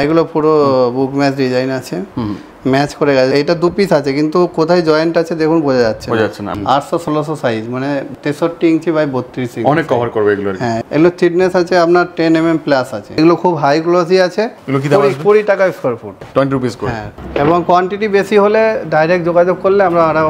এগুলো পুরো বুক match design আছে, ম্যাচ করে গেছে। এটা দু পিস আছে কিন্তু কোথায় জয়েন্ট আছে দেখুন বোঝা যাচ্ছে না। 800-1600 সাইজ, মানে 63 ইঞ্চি বাই 32 ইঞ্চি, অনেক কভার করবে এগুলো। হ্যাঁ, এগুলো থিকনেস আছে আপনার 10 mm প্লাস আছে। এগুলো খুব হাই গ্লোসি আছে। এগুলো কি দাম আছে? 20 টাকা স্কয়ার ফুট, 20 রুপিস করে। হ্যাঁ, এবং কোয়ান্টিটি বেশি হলে ডাইরেক্ট যোগাযোগ করলে আমরা আরো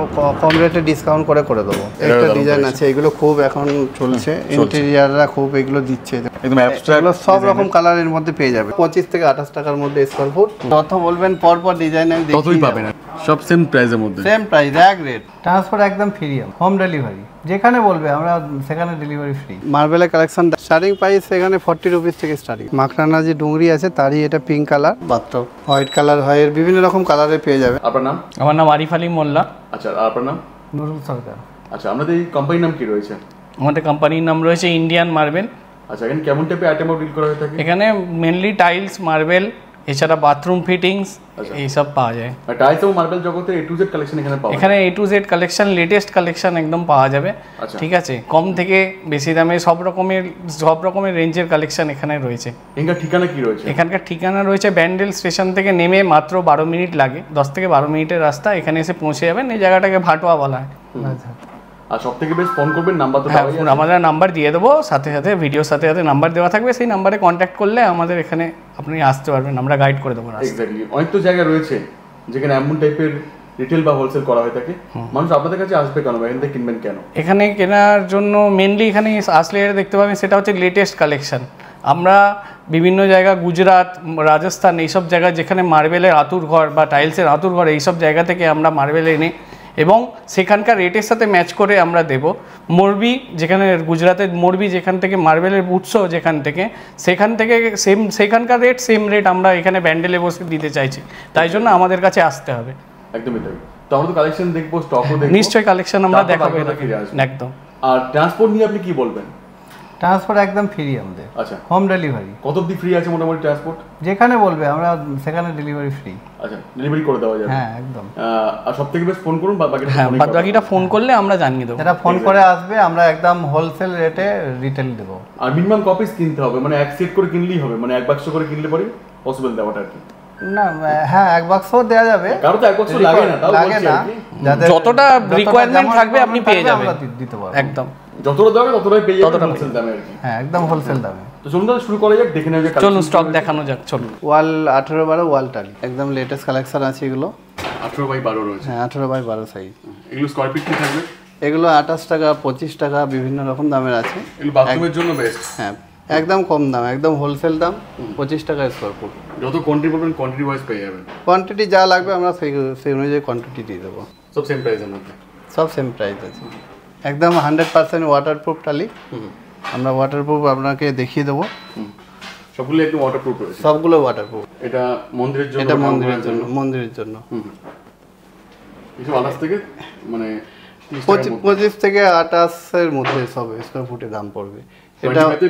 কম রেটে ডিসকাউন্ট করে দেবো। একটা ডিজাইন আছে, এগুলো খুব এখন চলছে, ইন্টেরিয়াররা খুব এগুলো দিচ্ছে, একদম অ্যাবস্ট্রাক্ট, সব রকম কালারের মধ্যে পেয়ে যাবে। 25 থেকে 28 টাকার মধ্যে স্কয়ার ফুট। যত বলবেন পরপর ডিজাইন আমি দেখিয়ে ততই পাবেন, সব সেম প্রাইসের মধ্যে, সেম প্রাইস, এক রেট। ট্রান্সপোর্ট একদম ফ্রি, হোম ডেলিভারি, যেখানে বলবে আমরা সেখানে ডেলিভারি ফ্রি। মার্বেলের কালেকশন স্টার্টিং প্রাইস এখানে 40 রুপিস থেকে স্টার্টিং। মাখরানা যে ডুংরি আছে তারই এটা pink colour, bathtub white colour হয়, এর বিভিন্ন রকম কালারে পেয়ে যাবে। আপনার নাম? আমার নাম আরিফ আলী মোল্লা। আচ্ছা, আপনার নাম? নুরুল সরকার। আচ্ছা, আপনাদের এই কোম্পানির নাম কি রয়েছে? আমাদের কোম্পানির নাম রয়েছে ইন্ডিয়ান মার্বেল। আচ্ছা, এখানে কেমন টাইপের আইটেমও ডিল করা হয়ে থাকে? এখানে মেনলি টাইলস, মার্বেল, এছাড়া বাথরুম ফিটিংস এইসব পাওয়া যায়। টাইলস এবং মার্বেল জগতের A to Z কালেকশন এখানে পাওয়া যায়। এখানে A to Z collection, latest collection একদম পাওয়া যাবে। ঠিক আছে, কম থেকে বেশি দামে সব রকমের রেঞ্জের কালেকশন এখানে রয়েছে। এখানকার ঠিকানা কি রয়েছে? এখানকার ঠিকানা রয়েছে ব্যান্ডেল স্টেশন থেকে নেমে মাত্র 12 মিনিট লাগে, 10 থেকে 12 মিনিটের রাস্তা। এখানে এসে পৌঁছে যাবেন। এই জায়গাটাকে ভাটোয়া বলা হয়। আর সব থেকে বেশ ফোন করবেন, নাম্বার তো হ্যাঁ, আমাদের নাম্বার দিয়ে দেবো, সাথে ভিডিওর সাথে নাম্বার দেওয়া থাকবে। সেই নাম্বারে কন্ট্যাক্ট করলে আমাদের এখানে আপনি আসতে পারবেন, আমরা গাইড করে দেবো। এক্স্যাক্টলি, অনেক তো জায়গা রয়েছে যেখানে এমন টাইপের রিটেল বা হোলসেল করা হয়ে থাকে। মানুষ আপনাদের কাছে আসবে কেন বা এখান থেকে কিনবেন কেন? এখানে কেনার জন্য মেনলি এখানে আসলে দেখতে পাবেন সেটা হচ্ছে লেটেস্ট কালেকশন। আমরা বিভিন্ন জায়গা, গুজরাট, রাজস্থান, এইসব জায়গায় যেখানে মার্বেলের আতুর ঘর বা টাইলসের আতুর ঘর, এইসব জায়গা থেকে আমরা মার্বেল এনে এবং সেখানকার রেটের সাথে ম্যাচ করে আমরা দেব। মোরবি, যেখানে গুজরাতের মোরবি, যেখান থেকে মার্বেলের উৎস, সেখান থেকে সেখানকার সেম রেট আমরা এখানে ব্যান্ডেলে বসে দিতে চাইছি। তাই জন্য আমাদের কাছে আসতে হবে। একদমই তাই। তো আমরা তো কালেকশন দেখবো, স্টকও দেখবো, নিশ্চয়ই কালেকশন আমরা দেখাবো একদম। আর ট্রান্সপোর্ট নিয়ে আপনি কি বলবেন? ট্রান্সপোর্ট একদম ফ্রি আমাদের। আচ্ছা, হোম ডেলিভারি। কত অবধি ফ্রি আছে মোটামুটি ট্রান্সপোর্ট? যেখানে বলবে আমরা সেখানে ডেলিভারি ফ্রি। আচ্ছা, ডেলিভারি করে দেওয়া যাবে? হ্যাঁ, একদম। আর সবথেকে বেশ ফোন করুন, বাকিটা ফোন করলে আমরা জানিয়ে দেবো। যারা ফোন করে আসবে আমরা একদম হোলসেল রেটে রিটেল দেবো। আর মিনিমাম কপিস কিনতে হবে, মানে এক সেট করে কিনলেই হবে, মানে এক বাক্স করে কিনলে পরে পসিবল দেওয়াটা আর কি? না, হ্যাঁ, এক বাক্সও দেওয়া যাবে। কারো তো এক বাক্স লাগে না, তাও বলছি আর কি। যতটা রিকোয়ারমেন্ট থাকবে আপনি পেয়ে যাবেন, দিতে পারবো একদম। যতটা দামে ততটাই পেয়ে যাবেন হোলসেল দামে আর কি। হ্যাঁ, একদম হোলসেল দামে। তো চলুন তাহলে শুরু করা যাক, দেখে নেওয়া যাক। চলুন স্টক দেখানো যাক, চলুন। ওয়াল 18x12 ওয়াল টালি, একদম লেটেস্ট কালেকশন আছে এগুলো। 18x12 রয়েছে? হ্যাঁ, 18x12 সাইজ। এগুলো স্কয়ার ফিট কি থাকবে? এগুলো 28 টাকা, 25 টাকা, বিভিন্ন রকম দামের আছে। এগুলো বাথরুমের জন্য বেস্ট। হ্যাঁ, একদম কম দাম, একদম হোলসেল দাম, 25 টাকা স্কয়ার ফুট। যত কোয়ান্টিটি বলবেন কোয়ান্টিটি ওয়াইজ পেয়ে যাবেন। কোয়ান্টিটি যা লাগবে আমরা সেই অনুযায়ী কোয়ান্টিটি দিয়ে দেবো। সব সেম প্রাইসের মধ্যে? সব সেম প্রাইস আছে, একদম 100% ওয়াটারপ্রুফ টালি। আমরা ওয়াটারপ্রুফ আপনাকে দেখিয়ে দেবো। সবগুলো একদম ওয়াটারপ্রুফ রয়েছে? সবগুলো ওয়াটারপ্রুফ। এটা মন্দিরের জন্য? এটা মন্দিরের জন্য। কিছু আলাদা থেকে মানে 25 থেকে 28 এর মধ্যে সব স্কয়ার ফুটে দাম পড়বে।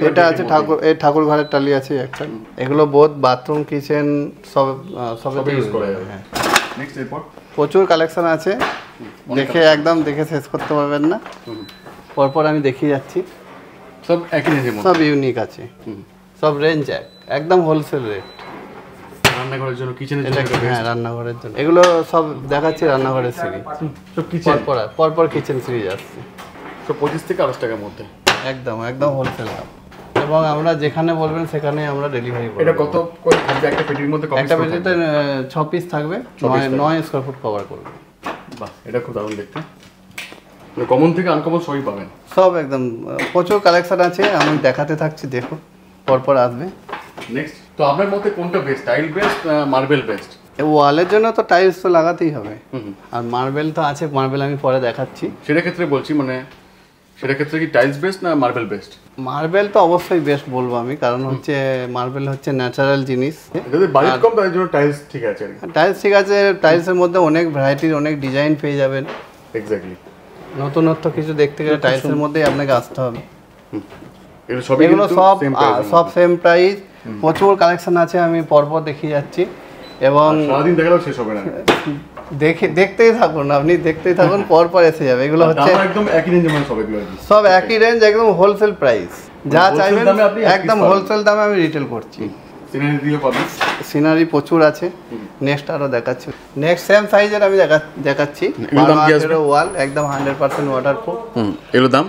এটা আছে ঠাকুর ঘরের টালি আছে একটা। এগুলো বোথ বাথরুম, কিচেন সব ইউজ করা যাবে। হ্যাঁ, নেক্সট এরপর প্রচুর কালেকশন আছে, দেখে শেষ করতে পারবেন না। পরপর আমি দেখিয়ে যাচ্ছি। সব একই রেঞ্জের মধ্যে, সব ইউনিক আছে, সব রেঞ্জ একদম হোলসেল রেট। রান্নাঘরের জন্য, কিচেনের জন্য? হ্যাঁ, রান্নাঘরের জন্য। এগুলো সব দেখাচ্ছি রান্নাঘরের সিরিজ। সব কিচেন, পরপর কিচেন সিরিজ আসছে। সব 25 থেকে 28 টাকার মধ্যে, একদম হোলসেল দাম। এবং আমরা যেখানে বলবেন সেখানে আমরা ডেলিভারি করব। এটা কত করে থাকবে একটা পেটির মধ্যে? একটা পেটিতে 6 পিস থাকবে, 9 স্কয়ার ফুট কভার করবে। বাহ, এটা খুব দারুণ দেখতে। কমন থেকে আনকমন সবই পাবেন, সব একদম। প্রচুর কালেকশন আছে, আমি দেখাতে থাকছি, দেখো পরপর আসবে। নেক্সট, তো আপনার মতে কোনটা বেস্ট, টাইল বেস্ট না মার্বেল বেস্ট? ওয়ালের জন্য তো টাইলস তো লাগাতেই হবে, আর মার্বেল তো আছে, মার্বেল আমি পরে দেখাচ্ছি। সেটা ক্ষেত্রে বলছি, মানে সেটা ক্ষেত্রে কি টাইলস বেস্ট না মার্বেল বেস্ট? মার্বেল তো অবশ্যই বেস্ট বলবো আমি, কারণ হচ্ছে মার্বেল হচ্ছে ন্যাচারাল জিনিস। যদি বাজেট কম তার জন্য টাইলস ঠিক আছে। টাইলস ঠিক আছে, টাইলসের মধ্যে অনেক ভ্যারাইটির অনেক ডিজাইন পেয়ে যাবেন। এক্স্যাক্টলি, নতুনত্ব কিছু দেখতে গেলে টাইলসের মধ্যেই আপনাকে আসতে হবে। এগুলো সব সেম প্রাইস। প্রচুর কালেকশন আছে, আমি পরপর দেখিয়ে যাচ্ছি। এবং সারাদিন দেখালেও শেষ হবে না। দেখতেই থাকুন, আপনি দেখতেই থাকুন, পরপর এসে যাবে। এগুলো হচ্ছে একদম একই রেঞ্জে, মানে সব একই রেঞ্জ, একদম হোলসেল প্রাইস। যা চাইবেন একদম হোলসেল দামে আমি রিটেল করছি। সিনারি দিয়ে পাবেন। সিনারি প্রচুর আছে। নেক্সট আরো দেখাচ্ছি। নেক্সট সেম সাইজের আমি দেখাচ্ছি। এগুলোর দাম কি আসবে? ওয়াল একদম 100% ওয়াটারপ্রুফ। এগুলোর দাম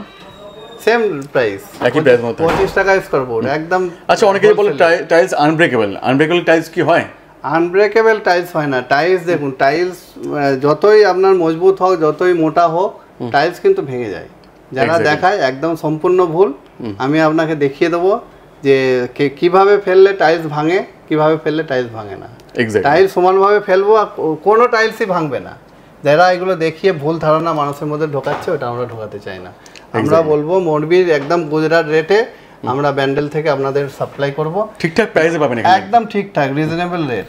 সেম প্রাইস, একই প্রাইস মতো 25 টাকা স্কয়ার ফুট একদম। আচ্ছা, অনেকেই বলে টাইলস আনব্রেকেবল। আনব্রেকেবল টাইলস কি হয়? আনব্রেকেবল টাইলস হয় না। টাইলস দেখুন, টাইলস যতই আপনার মজবুত হোক, যতই মোটা হোক, টাইলস কিন্তু ভেঙে যায়। যারা দেখায় একদম সম্পূর্ণ ভুল। আমি আপনাকে দেখিয়ে দেবো যে কিভাবে ফেললে টাইলস ভাঙে, কিভাবে ফেললে টাইলস ভাঙে না। টাইলস সমানভাবে ফেলবো, কোনো টাইলসই ভাঙবে না। যারা এগুলো দেখিয়ে ভুল ধারণা মানুষের মধ্যে ঢোকাচ্ছে, ওটা আমরা ঢোকাতে চাই না। আমরা বলবো মোরবির একদম গুজরাট রেটে আমরা ব্যান্ডেল থেকে আপনাদের সাপ্লাই করব। ঠিকঠাক প্রাইসে পাবেন একদম ঠিকঠাক রিজনেবল রেট।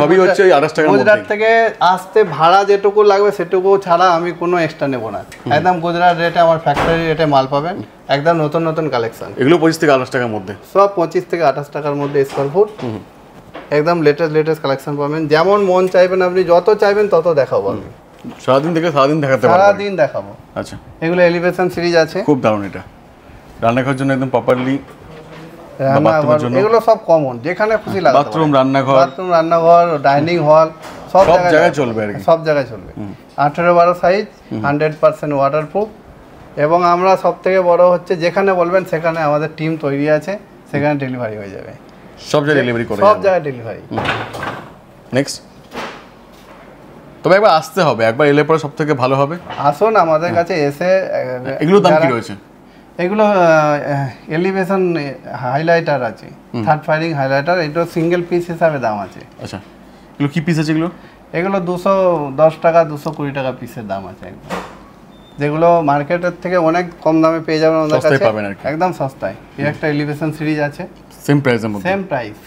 সবই হচ্ছে 28 টাকার মধ্যে। গুজরাট থেকে আসতে ভাড়া যেটুকু লাগবে সেটুকু ছাড়া আমি কোনো এক্সট্রা নেব না। একদম গুজরাট রেটে আমার ফ্যাক্টরি রেটে মাল পাবেন। একদম নতুন নতুন কালেকশন। এগুলো 25 থেকে 28 টাকার মধ্যে, সব 25 থেকে 28 টাকার মধ্যে স্কয়ার ফুট। একদম লেটেস্ট কালেকশন পাবেন। যেমন মন চাইবেন, আপনি যত চাইবেন তত দেখাবো আমি। সারাদিন দেখাতে পারবো। সারাদিন দেখাবো। আচ্ছা, এগুলো এলিভেশন সিরিজ আছে। খুব দারুণ। এটা রান্নাঘরের জন্য একদম প্রপারলি। এগুলো সব কমন, যেখানে খুশি লাগাতে বাথরুম, রান্নাঘর, ডাইনিং হল সব জায়গায় চলবে আর কি। সব জায়গায় চলবে। 18-12 সাইজ, 100% ওয়াটারপ্রুফ। এবং আমরা সব থেকে বড় হচ্ছে, যেখানে বলবেন সেখানে আমাদের টিম তৈরি আছে, সেখানে ডেলিভারি হয়ে যাবে। সব জায়গায় ডেলিভারি করে, সব জায়গায় ডেলিভারি। নেক্সট, তবে একবার আসতে হবে, একবার এলে পরে সব থেকে ভালো হবে। আসুন আমাদের কাছে এসে। এগুলোর দাম কি রয়েছে? এগুলো এলিভেশন হাইলাইটার আছে, থার্ড ফায়ারিং হাইলাইটার। এটা সিঙ্গেল পিস হিসাবে দাম আছে। আচ্ছা, এগুলো কি পিস আছে? এগুলো 210 টাকা 220 টাকা পিসের দাম আছে। যেগুলো মার্কেটের থেকে অনেক কম দামে পেয়ে যাবেন আমাদের কাছে, একদম সস্তায়। এর একটা এলিভেশন সিরিজ আছে, সেম প্রাইসের মধ্যে, সেম প্রাইস।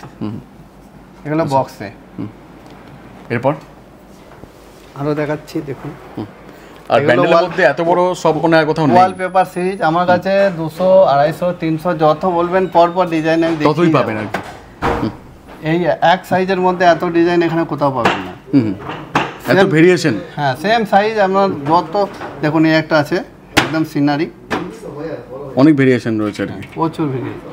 এগুলো বক্সে। এরপর আরো দেখাচ্ছি, দেখুন। আর ব্যান্ডেলের মধ্যে এত বড় সব কোনো আর কোথাও নেই। ওয়ালপেপার সিরিজ আমার কাছে 200, 250, 300 যত বলবেন পর ডিজাইন আমি দেখিয়ে ততই পাবেন আর কি। এই এক সাইজের মধ্যে এত ডিজাইন এখানে কোথাও পাবেন না। এত ভেরিয়েশন। হ্যাঁ, সেম সাইজ আপনার যত। দেখুন এই একটা আছে, একদম সিনারি। অনেক ভেরিয়েশন রয়েছে আর কি, প্রচুর ভেরিয়েশন।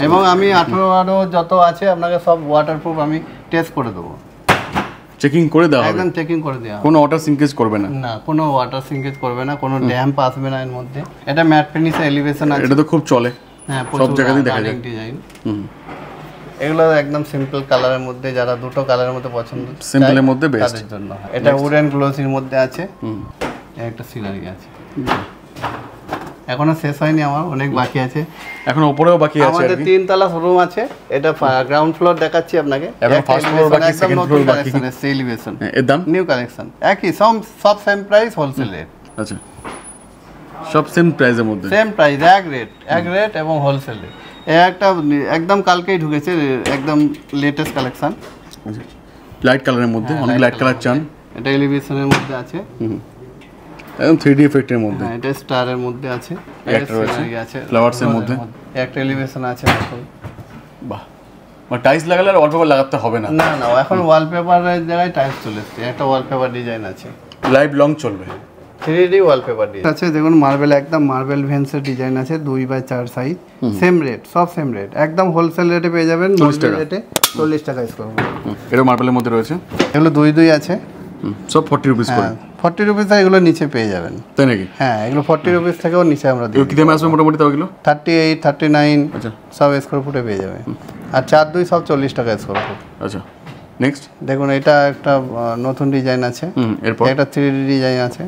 এবং আমি 18 যত আছে আপনাকে সব ওয়াটারপ্রুফ আমি টেস্ট করে দেবো। চেকিং করে দেওয়া হবে, একদম চেকিং করে দেওয়া। কোনো ওয়াটার সিঙ্কেজ করবে না? না, কোনো ওয়াটার সিঙ্কেজ করবে না, কোনো ড্যাম্প আসবে না এর মধ্যে। এটা ম্যাট ফিনিশ এলিভেশন আছে। এটা তো খুব চলে, হ্যাঁ, সব জায়গাতেই দেখা যায় ডিজাইন। এগুলো একদম সিম্পল কালারের মধ্যে, যারা দুটো কালারের মধ্যে পছন্দ, সিম্পলের মধ্যে বেস্ট, তাদের জন্য। এটা উডেন গ্লোসির মধ্যে আছে। একটা সিনারি আছে। এখনো শেষ হয়নি, আমার অনেক বাকি আছে। এখন উপরেও বাকি আছে। আমাদের 3 তলা শোরুম আছে। এটা গ্রাউন্ড ফ্লোর দেখাচ্ছি আপনাকে। এখন ফার্স্ট ফ্লোর বাকি, সেকেন্ড ফ্লোর বাকি। এলিভেশন এর দাম নিউ কালেকশন, একই সব সেম প্রাইস, হোলসেল রেট। আচ্ছা, সব সেম প্রাইসের মধ্যে, সেম প্রাইস, এক রেট এবং হোলসেল রেট। একটা একদম কালকেই ঢুকেছে, একদম লেটেস্ট কালেকশন। লাইট কালারের মধ্যে, অনেক লাইট কালার চান। এটা এলিভেশনের মধ্যে আছে, একদম 3D এফেক্টের মধ্যে। হ্যাঁ, এটা স্টারের মধ্যে আছে, একটা রয়েছে ফ্লাওয়ার্সের মধ্যে, একটা এলিভেশন আছে। বাহ, মানে টাইলস লাগালে আর ওয়ালপেপার লাগাতে হবে না। না, এখন ওয়ালপেপারের জায়গায় টাইলস চলে এসেছে। একটা ওয়ালপেপার ডিজাইন আছে, লাইভ লং চলবে। 3D ওয়ালপেপার ডিজাইন আছে। দেখুন মার্বেল, একদম মার্বেল ভেন্সের ডিজাইন আছে, 2x4 সাইজ। সেম রেট, সব সেম রেট, একদম হোলসেল রেটে পেয়ে যাবেন। 40 টাকা স্কয়ার ফুট। এটা মার্বেলের মধ্যে রয়েছে। এগুলো 2 আছে, সব 40 রুপিস করে। 40 রুপিস এগুলো নিচে পেয়ে যাবেন। তাই নাকি? হ্যাঁ, এগুলো 40 রুপিস থেকেও নিচে আমরা দিই। কি দামে আসবে মোটামুটি তাও এগুলো? 38, 39 আচ্ছা, সব স্কয়ার ফুটে পেয়ে যাবে। আর 4-2 সব 40 টাকা স্কয়ার ফুট। আচ্ছা, নেক্সট দেখুন এটা একটা নতুন ডিজাইন আছে। এরপর একটা 3D ডিজাইন আছে,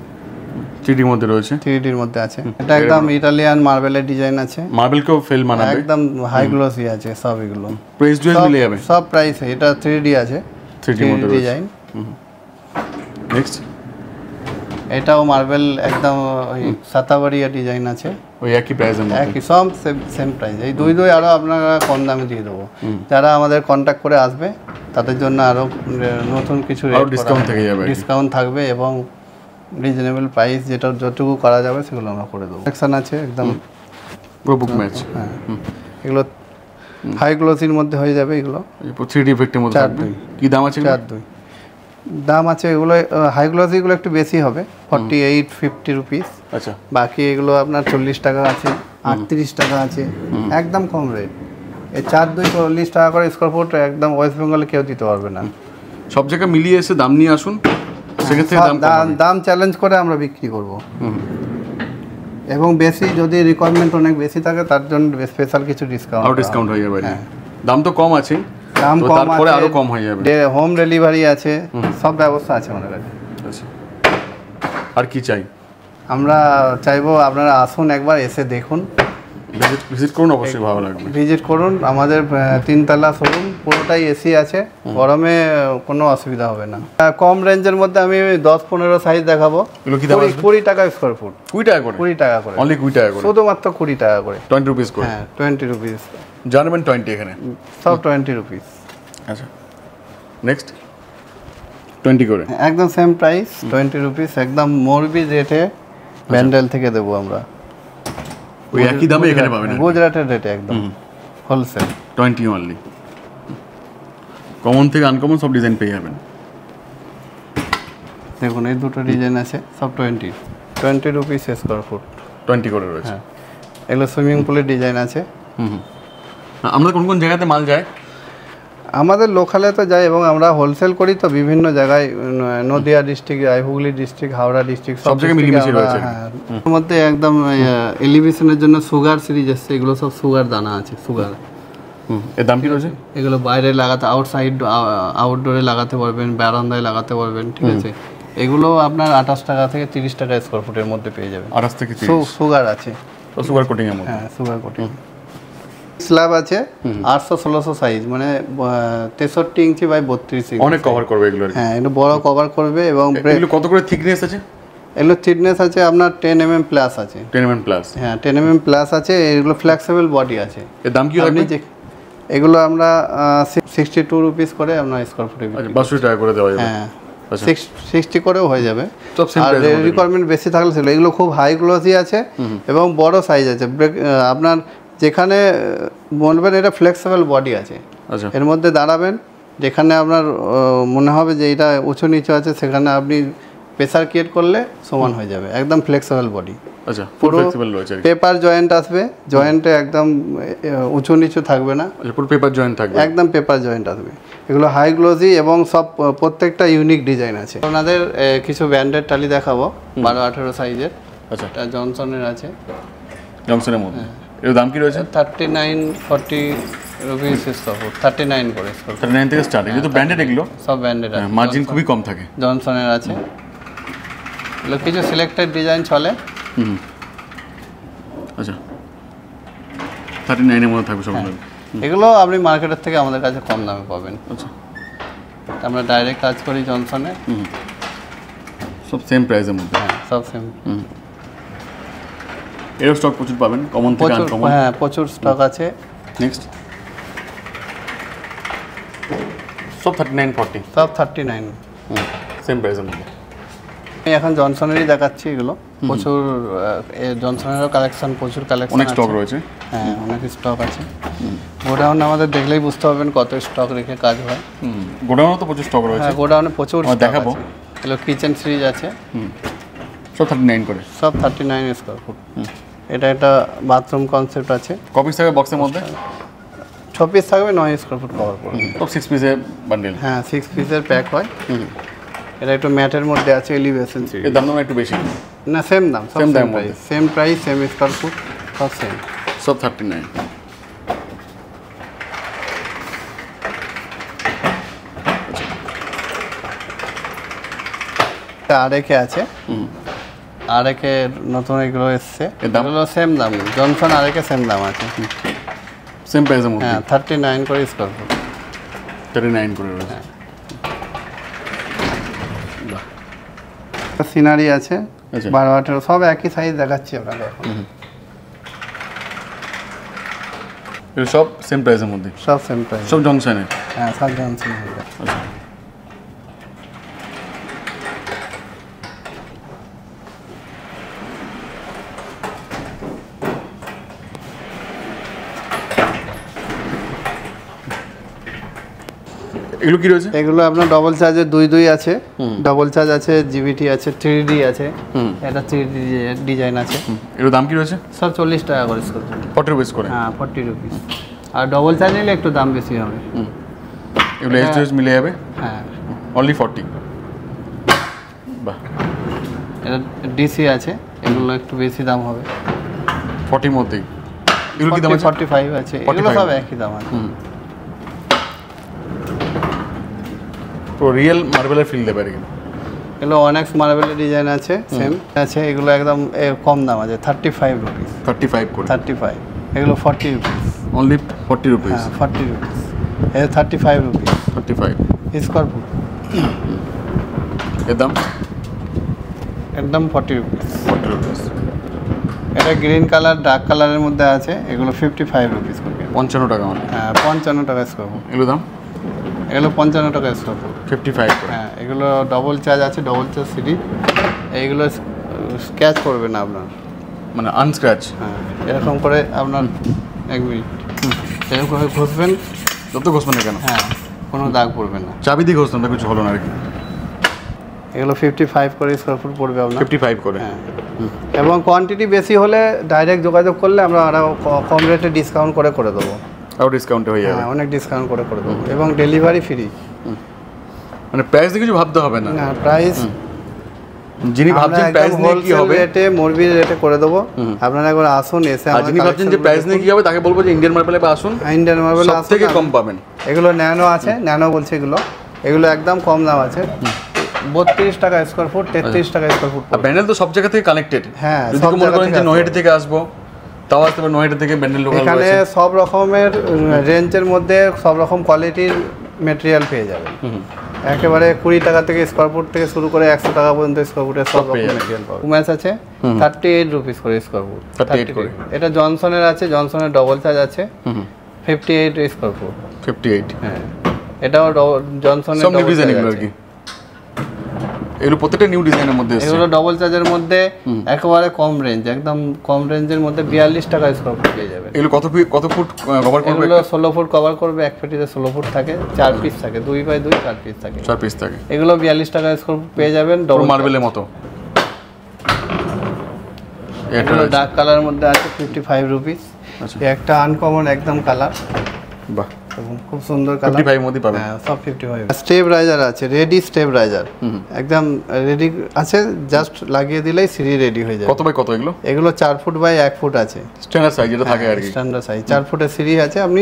3D এর মধ্যে রয়েছে, 3D এর মধ্যে আছে। এটা একদম ইতালিয়ান মার্বেলের ডিজাইন আছে। মার্বেলকেও ফেল মানাবে, একদম হাই গ্লোসি আছে সব। এগুলো প্রাইস জয়েস মিলে যাবে, সব প্রাইস। এটা 3D আছে, 3D এর মধ্যে ডিজাইন। নেক্সট, এটাও মার্বেল, একদম ওই সাতাবাড়িয়া ডিজাইন আছে। ওই একই প্রাইসের মধ্যে, একই সব সেম প্রাইস। এই 2 আরও আপনারা কম দামে দিয়ে দেবো। যারা আমাদের কন্ট্যাক্ট করে আসবে তাদের জন্য আরও নতুন কিছু ডিসকাউন্ট থেকে যাবে, ডিসকাউন্ট থাকবে এবং রিজনেবল প্রাইস যেটা যতটুকু করা যাবে সেগুলো আমরা করে দেবো। সেকশন আছে একদম পুরো বুক ম্যাচ। হ্যাঁ, এগুলো হাই গ্লোসির মধ্যে হয়ে যাবে। এগুলো 3D এফেক্টের মধ্যে থাকবে। কি দাম আছে? 4-2 দাম আছে। এগুলো হাই গ্লোসিগুলো একটু বেশি হবে, 48-50 রুপিস। আচ্ছা, বাকি এগুলো আপনার 40 টাকা আছে, 38 টাকা আছে, একদম কম রেট। এই 4-2-40 টাকা করে স্কোয়ার ফুট একদম ওয়েস্ট বেঙ্গলে কেউ দিতে পারবে না। সব জায়গায় মিলিয়ে এসে দাম নিয়ে আসুন, সেক্ষেত্রে দাম চ্যালেঞ্জ করে আমরা বিক্রি করব। এবং বেশি যদি রিকোয়ারমেন্ট অনেক বেশি থাকে তার জন্য স্পেশাল কিছু ডিসকাউন্ট হয়ে যাবে। দাম তো কম আছে, দাম কম তারপরে আছে, আরো কম হয়ে যাবে, হোম ডেলিভারি আছে, সব ব্যবস্থা আছে আমাদের কাছে। আচ্ছা, আর কি চাই? আমরা চাইবো আপনারা আসুন, একবার এসে দেখুন, ভিজিট করুন, অবশ্যই ভালো লাগবে। ভিজিট করুন। আমাদের 3 তলা শোরুম, পুরোটাই এসি আছে, গরমে কোনো অসুবিধা হবে না। কম রেঞ্জের মধ্যে আমি 10-15 সাইজ দেখাবো। 20 টাকা স্কোয়ার ফুট। 20 টাকা করে? 20 টাকা করে, অনলি 20 টাকা করে, শুধুমাত্র 20 টাকা করে, 20 রুপিস করে। হ্যাঁ 20 রুপিস, জার্মান 20 এখানে সব 20 রুপিস। আচ্ছা, নেক্সট 20 করে, একদম সেম প্রাইস 20 রুপিস, একদম মরবি রেটে ব্যান্ডেল থেকে দেবো আমরা। ওই একই দামে এখানে পাবেন, গুজরাটের রেটে একদম হোলসেল 20 অনলি। কমন থেকে আনকমন সব ডিজাইন পেয়ে যাবেন। দেখুন এই দুটো ডিজাইন আছে, সব 20 রুপিস স্কোয়ার ফুট, 20 করে রয়েছে। হ্যাঁ, এগুলো সুইমিং পুলের ডিজাইন আছে। আমরা কোন কোন জায়গাতে মাল যায়? আমাদের লোকালে তো যাই, এবং আমরা হোলসেল করি তো বিভিন্ন জায়গায়, Nadia district, Hooghly district, Howrah district, সব জায়গায় মিলিমিশে রয়েছে। হ্যাঁ, এর মধ্যে একদম এলিভেশনের জন্য সুগার সিরিজ এসছে, এগুলো সব সুগার দানা আছে, সুগার। এর দাম কি রয়েছে? এগুলো বাইরে লাগাতে, আউটডোরে লাগাতে পারবেন, বারান্দায় লাগাতে পারবেন, ঠিক আছে। এগুলো আপনার 28 টাকা থেকে 30 টাকা স্কোয়ার ফুটের মধ্যে পেয়ে যাবেন। 28 থেকে 30 সুগার আছে, সুগার কোটিং এর মধ্যে। হ্যাঁ সুগার কোটিং। স্ল্যাব আছে 800-1600 সাইজ, মানে 63 ইঞ্চি বাই 32 ইঞ্চি, অনেক কভার করবে এগুলো। হ্যাঁ এটা বড় কভার করবে। এবং এগুলো কত করে থিকনেস আছে? এগুলো থিকনেস আছে আপনার 10 mm প্লাস আছে। 10 mm প্লাস, হ্যাঁ 10 mm প্লাস আছে। এগুলো ফ্লেক্সিবল বডি আছে। এর দাম কি হবে? এগুলো আমরা 62 রুপিস করে আপনার স্কোয়ার ফুটে, 62 টাকা করে দেওয়া যাবে। হ্যাঁ 60 করেও হয়ে যাবে। আর রিকোয়ারমেন্ট বেশি থাকলে সেগুলো, এগুলো খুব হাই গ্লোসি আছে এবং বড় সাইজ আছে। আপনার যেখানে বলবেন এটা ফ্লেক্সিবল বডি আছে, আচ্ছা, এর মধ্যে দাঁড়াবেন, যেখানে আপনার মনে হবে যে এটা উঁচু নিচু আছে, সেখানে আপনি প্রেসার ক্রিয়েট করলে সমান হয়ে যাবে। একদম ফ্লেক্সিবল বডি, আচ্ছা, পুরো ফ্লেক্সিবল রয়েছে। পেপার জয়েন্ট আসবে, জয়েন্টে একদম উঁচু নিচু থাকবে না, পুরো পেপার জয়েন্ট থাকবে, একদম পেপার জয়েন্ট আসবে। এগুলো হাই গ্লোসি এবং সব প্রত্যেকটা ইউনিক ডিজাইন আছে। আপনাদের কিছু ব্র্যান্ডেড টালি দেখাবো 12-18 সাইজের। আচ্ছা, এটা জনসনের আছে, জনসনের মধ্যে। এর দাম কি রয়েছে? 39-40 রুপিস স্কোয়ার ফুট, 39 করে স্কোয়ার ফুট, 39 থেকে স্টার্ট। এগুলো তো ব্র্যান্ডেড, এগুলো সব ব্র্যান্ডেড আছে, মার্জিন খুবই কম থাকে। জনসনের আছে, এগুলো কিছু সিলেক্টেড ডিজাইন চলে। আচ্ছা, 39 এর মধ্যে থাকবে সবগুলো। এগুলো আপনি মার্কেটের থেকে আমাদের কাছে কম দামে পাবেন। আচ্ছা, আমরা ডাইরেক্ট কাজ করি জনসনে, সব সেম প্রাইসের মধ্যে। হ্যাঁ সব সেম। এর স্টক প্রচুর পাবেন, কমন থেকে আনকমন। হ্যাঁ প্রচুর স্টক আছে। নেক্সট সব 39-40, সব 39 সেম প্রাইসের মধ্যে। আমি এখন জনসনেরই দেখাচ্ছি। এগুলো প্রচুর জনসনেরও কালেকশন, প্রচুর কালেকশন, অনেক স্টক রয়েছে। হ্যাঁ অনেক স্টক আছে। গোডাউন আমাদের দেখলেই বুঝতে পারবেন কত স্টক রেখে কাজ হয়। গোডাউনে তো প্রচুর স্টক রয়েছে। হ্যাঁ গোডাউনে প্রচুর দেখাবো। এগুলো কিচেন সিরিজ আছে, সব 39 করে, সব 39 স্কোয়ার ফুট। এটা একটা বাথরুম কনসেপ্ট আছে। কপিস থাকবে বক্সের মধ্যে? 6 পিস থাকবে, 9 স্কোয়ার ফুট কভার করবে। সব 6 পিসের বান্ডেল। হ্যাঁ 6 পিসের প্যাক হয়। এটা একটু ম্যাটের মধ্যে আছে, এলিভেশন সিরিজ। এর দাম একটু বেশি না, সেম দাম, সেম দাম, same price, same square foot, সব সেম, সব 39। আরেকে আছে, আরেকে নতুন এগুলো এসছে, এগুলো সেম দাম, জনসন আরেকে সেম দাম আছে, সেম প্রাইসের মধ্যে। হ্যাঁ 39 করে স্কোয়ার ফুট, 39 করে রয়েছে। সিনারি আছে 12-18, সব একই সাইজ দেখাচ্ছি আপনাকে এখন। এগুলো সব সেম প্রাইসের মধ্যে, সব সেম প্রাইস, সব জনসনের। হ্যাঁ সব জনসনের। আচ্ছা, এগুলো কি রয়েছে? এগুলো আপনার ডবল চার্জের 2 আছে, ডবল চার্জ আছে, জিবিটি আছে, 3D আছে, এটা 3D ডিজাইন আছে। এর দাম কি রয়েছে? সব 40 টাকা করে স্কোয়ার ফুট, 40 রুপিস করে। হ্যাঁ 40 রুপিস। আর ডবল চার্জ নিলে একটু দাম বেশি হবে। এগুলো এসডিএস মিলে যাবে হ্যাঁ, অনলি 40। বাহ, এটা ডিসি আছে, এগুলো একটু বেশি দাম হবে, 40 মধ্যেই। এগুলো কি দাম আছে? 45 আছে, এগুলো সব একই দাম আছে। তো রিয়েল মার্বেলের ফিল দেবে আর কি। এগুলো অনেক মার্বেলের ডিজাইন আছে, সেম আছে, এগুলো একদম কম দাম আছে, 35 রুপিস। 35 করে 35, এগুলো 40 রুপিস, অনলি 40 রুপিস। হ্যাঁ 40 রুপিস, এটা 35 রুপিস 35 স্কোয়ার ফুট। এর দাম একদম 40 রুপিস। 40 রুপিস। এটা গ্রিন কালার ডার্ক কালারের মধ্যে আছে, এগুলো 55 রুপিস করে। 55 টাকা মানে? হ্যাঁ 55 টাকা স্কোয়ার ফুট। এগুলো দাম এগুলো 55 টাকা স্কোয়ার ফুট। 55 করে। হ্যাঁ, এগুলো ডবল চার্জ আছে, ডবল চার্জ সিঁড়ি, এইগুলো স্ক্র্যাচ করবে না আপনার, মানে আনস্ক্র্যাচ। হ্যাঁ এরকম করে আপনার 1 মিনিট এরকম করে ঘষবেন, যত ঘষবেন না কেন, হ্যাঁ কোনো দাগ পড়বে না। চাবি দিয়ে ঘষতাম তা কিছু হলো না আর কি। এগুলো 55 করে স্কোয়ার ফুট পড়বে আপনার। 55 করে। হ্যাঁ, এবং কোয়ান্টিটি বেশি হলে ডাইরেক্ট যোগাযোগ করলে আমরা আরও কম রেটে ডিসকাউন্ট করে দেবো। আরও ডিসকাউন্টে হয়ে যাবে। হ্যাঁ, অনেক ডিসকাউন্ট করে দেবো, এবং ডেলিভারি ফ্রি। মানে প্রাইস দিয়ে কিছু ভাবতে হবে না। না, প্রাইস যিনি ভাবছেন প্রাইস নিয়ে কি হবে, রেটে মুরবির রেটে করে দেবো। আপনারা একবার আসুন, এসে আর যিনি ভাবছেন যে প্রাইস নিয়ে কি হবে তাকে বলবো যে ইন্ডিয়ান মার্বেলে আসুন, ইন্ডিয়ান মার্বেল সব থেকে কম পাবেন। এগুলো ন্যানো আছে, ন্যানো বলছে এগুলো একদম কম দাম আছে, 32 টাকা স্কোয়ার ফুট, 33 টাকা স্কোয়ার ফুট। আর ব্যান্ডেল তো সব জায়গা থেকে কানেক্টেড। হ্যাঁ, যদি সব কেউ মনে জায়গা করেন যে থেকে নয়হাটি থেকে আসবো, তাও আসতে পারে, নয়হাটি থেকে ব্যান্ডেল লোকাল এখানে রয়েছে। সব রকমের রেঞ্জের মধ্যে সব রকম কোয়ালিটির মেটেরিয়াল পেয়ে যাবেন। একেবারে 20 টাকা থেকে স্কোয়ার ফুট থেকে শুরু করে 100 টাকা পর্যন্ত স্কোয়ার ফুটের সব রকম মেটেরিয়াল পাবেন। উমেশ আছে 38 রুপিস করে স্কোয়ার ফুট। 38 করে। এটা জনসনের আছে, জনসনের ডবল চার্জ আছে, 58 স্কোয়ার ফুট। 58। হ্যাঁ, এটাও জনসনের সব নিউ ডবল ডিজাইন চার্জ এগুলো আর আছে। কি। এগুলো প্রত্যেকটা নিউ ডিজাইনের মধ্যে এসেছে। এগুলো ডবল চার্জের মধ্যে একেবারে কম রেঞ্জ, একদম কম রেঞ্জের মধ্যে 42 টাকা স্কোয়ার ফুট পেয়ে যাবেন। এগুলো কত ফুট কভার করবে? এগুলো 16 ফুট কভার করবে, এক পেটিতে 16 ফুট থাকে, 4 পিস থাকে, 2 বাই 2 4 পিস থাকে। 4 পিস থাকে। এগুলো 42 টাকা স্কোয়ার ফুট পেয়ে যাবেন, পুরো ডবল মার্বেলের মতো। এটা এগুলো ডার্ক কালারের মধ্যে আছে 55 রুপিস। আচ্ছা। একটা আনকমন একদম কালার, বাহ, এবং খুব সুন্দর কালার। 55 এর মধ্যে পাবেন। হ্যাঁ, সব 55। স্টেপ রাইজার আছে, রেডি স্টেপ রাইজার, একদম রেডি আছে, জাস্ট লাগিয়ে দিলেই সিঁড়ি রেডি হয়ে যায়। কত বাই কত এগুলো? এগুলো 4 ফুট বাই 1 ফুট আছে, স্ট্যান্ডার্ড সাইজ যেটা থাকে আর কি। স্ট্যান্ডার্ড সাইজ 4 ফুটের সিঁড়ি আছে, আপনি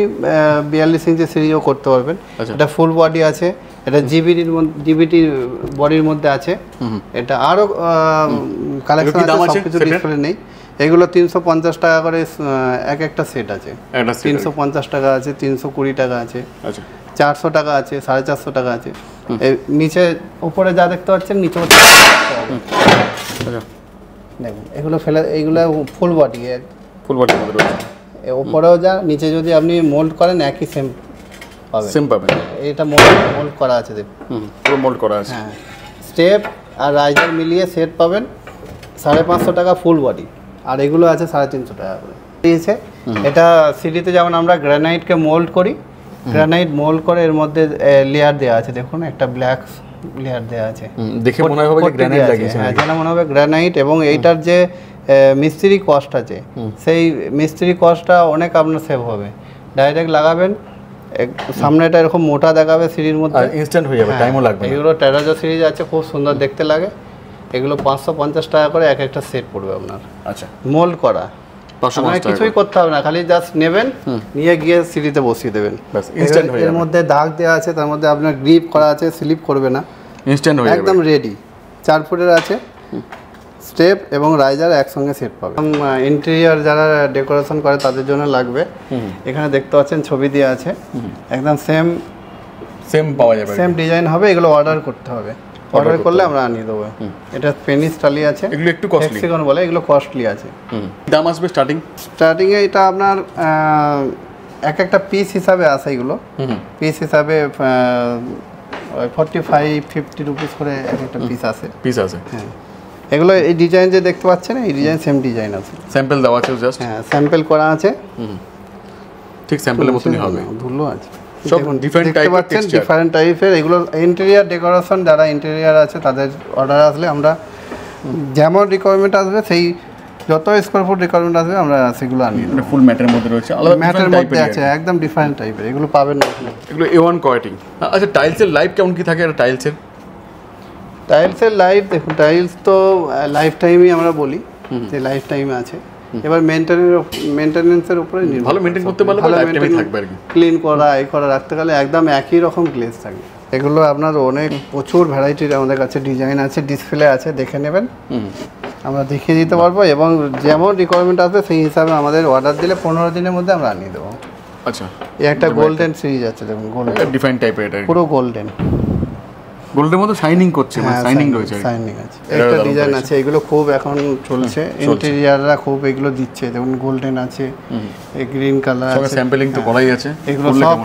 42 ইঞ্চি সিঁড়িও করতে পারবেন। আচ্ছা। এটা ফুল বডি আছে, এটা জিবিটি বডির মধ্যে আছে। এটা আরো কালেকশন কি দাম আছে, আছে সবকিছু সেটের? ডিসপ্লে নেই। এগুলো 350 টাকা করে একটা সেট আছে, একটা set 350 টাকা আছে, 320 টাকা আছে, আচ্ছা। 400 টাকা আছে, 450 টাকা আছে। নিচে উপরে যা দেখতে পাচ্ছেন নিচে আচ্ছা। দেখুন, এগুলো এইগুলো ফুল বডি, ফুল বডির মধ্যে রয়েছে। উপরেও যা, নিচে যদি আপনি মোল্ড করেন একই সেম পাবেন। সেম পাবেন। এটা মোল্ড করা আছে দেখুন। পুরো মোল্ড করা আছে। হ্যাঁ, স্টেপ আর রাইজার মিলিয়ে সেট পাবেন 550 টাকা ফুল বডি, আর এগুলো আছে 350 টাকা করে দিয়েছে। এটা সিডিতে যেমন আমরা গ্রানাইটকে মোল্ড করি, গ্রানাইট মোল্ড করে এর মধ্যে লেয়ার দেওয়া আছে, দেখুন একটা ব্ল্যাক লেয়ার দেওয়া আছে, দেখে মনে হবে যে গ্রানাইট লাগিয়েছে। হ্যাঁ, যেন মনে হবে গ্রানাইট। এবং এইটার যে মিস্ত্রি কস্ট আছে, সেই মিস্ত্রি কস্টটা অনেক আপনার সেভ হবে। ডাইরেক্ট লাগাবেন, সামনেটা এরকম মোটা দেখাবে সিঁড়ির মধ্যে, আর ইনস্ট্যান্ট হয়ে যাবে, টাইমও লাগবে না। এগুলো টেরাজো সিরিজ আছে, খুব সুন্দর দেখতে লাগে। এগুলো 550 টাকা করে একটা সেট পড়বে আপনার, আচ্ছা। মোল্ড করা। 550 টাকা কিছুই করতে হবে না, খালি জাস্ট নেবেন, নিয়ে গিয়ে সিঁড়িতে বসিয়ে দেবেন, ব্যাস ইনস্ট্যান্ট হয়ে এর যাবে। মধ্যে দাগ দেওয়া আছে, তার মধ্যে আপনার গ্রিপ করা আছে, স্লিপ করবে না, ইনস্ট্যান্ট হয়ে যাবে। একদম রেডি। 4 ফুটের আছে, স্টেপ এবং রাইজার একসঙ্গে সেট পাবে। ইন্টেরিয়র যারা ডেকোরেশন করে তাদের জন্য লাগবে। এখানে দেখতে পাচ্ছেন ছবি দেওয়া আছে, একদম সেম পাওয়া যাবে। সেম ডিজাইন হবে। এগুলো অর্ডার করতে হবে, অর্ডার করলে আমরা আনিয়ে দেবো। এটা স্পেনিশ টালি আছে, এগুলো একটু কস্টলি। হেক্সাগন বলে, এগুলো কস্টলি আছে। দাম আসবে স্টার্টিংয়ে এটা আপনার একটা পিস হিসাবে আসে, এগুলো পিস হিসাবে 45-50 রুপিস করে একটা পিস আসে। পিস আছে। হ্যাঁ, এগুলো এই ডিজাইন যে দেখতে পাচ্ছেন, এই ডিজাইন সেম ডিজাইন আছে, স্যাম্পল দেওয়া আছে জাস্ট। হ্যাঁ, স্যাম্পল করা আছে, ঠিক স্যাম্পলের মতনই হবে। ধুলো আছে, সব ডিফারেন্ট টাইপের টেক্সচার, ডিফারেন্ট টাইপের। এগুলো ইন্টেরিয়র ডেকোরেশন, যারা ইন্টেরিয়র আছে তাদের অর্ডার আসলে আমরা যেমন রিকোয়ারমেন্ট আসবে সেই যত স্কোয়ার ফুট রিকোয়ারমেন্ট আসবে আমরা সেগুলো আনিয়ে দেবো। ফুল ম্যাটের মধ্যে রয়েছে, আলাদা ম্যাটের মধ্যে আছে, একদম ডিফারেন্ট টাইপের, এগুলো পাবেন না এগুলো A1 কোয়ালিটি। আচ্ছা টাইলসের লাইফ কেমন কি থাকে এটা টাইলসের? টাইলসের লাইফ দেখুন, টাইলস তো লাইফ টাইমই আমরা বলি যে লাইফ টাইম আছে। এবার মেনটেনেন্সের উপরে নির্ভর, ভালো মেনটেন করতে পারলে লাইফ টাইমই থাকবে আর কি। ক্লিন করা এই করা রাখতে গেলে একদম একই রকম গ্লেজ থাকবে। এগুলো আপনার অনেক প্রচুর ভ্যারাইটির আমাদের কাছে ডিজাইন আছে, ডিসপ্লে আছে, দেখে নেবেন, আমরা দেখিয়ে দিতে পারবো এবং যেমন রিকোয়ারমেন্ট আসবে সেই হিসাবে আমাদের অর্ডার দিলে 15 দিনের মধ্যে আমরা আনিয়ে দেবো। আচ্ছা এই একটা গোল্ডেন সিরিজ আছে দেখুন, গোল্ডেন ডিফাইন টাইপের, এটা পুরো গোল্ডেন, গোল্ডের মধ্যে শাইনিং করছে, মানে শাইনিং রয়েছে, শাইনিং আছে। একটা ডিজাইন আছে, এগুলো খুব এখন চলছে, ইন্টেরিয়াররা খুব এগুলো দিচ্ছে, দেখুন গোল্ডেন আছে, এই গ্রিন কালার আছে, স্যাম্পলিং তো করাই আছে। এগুলো সব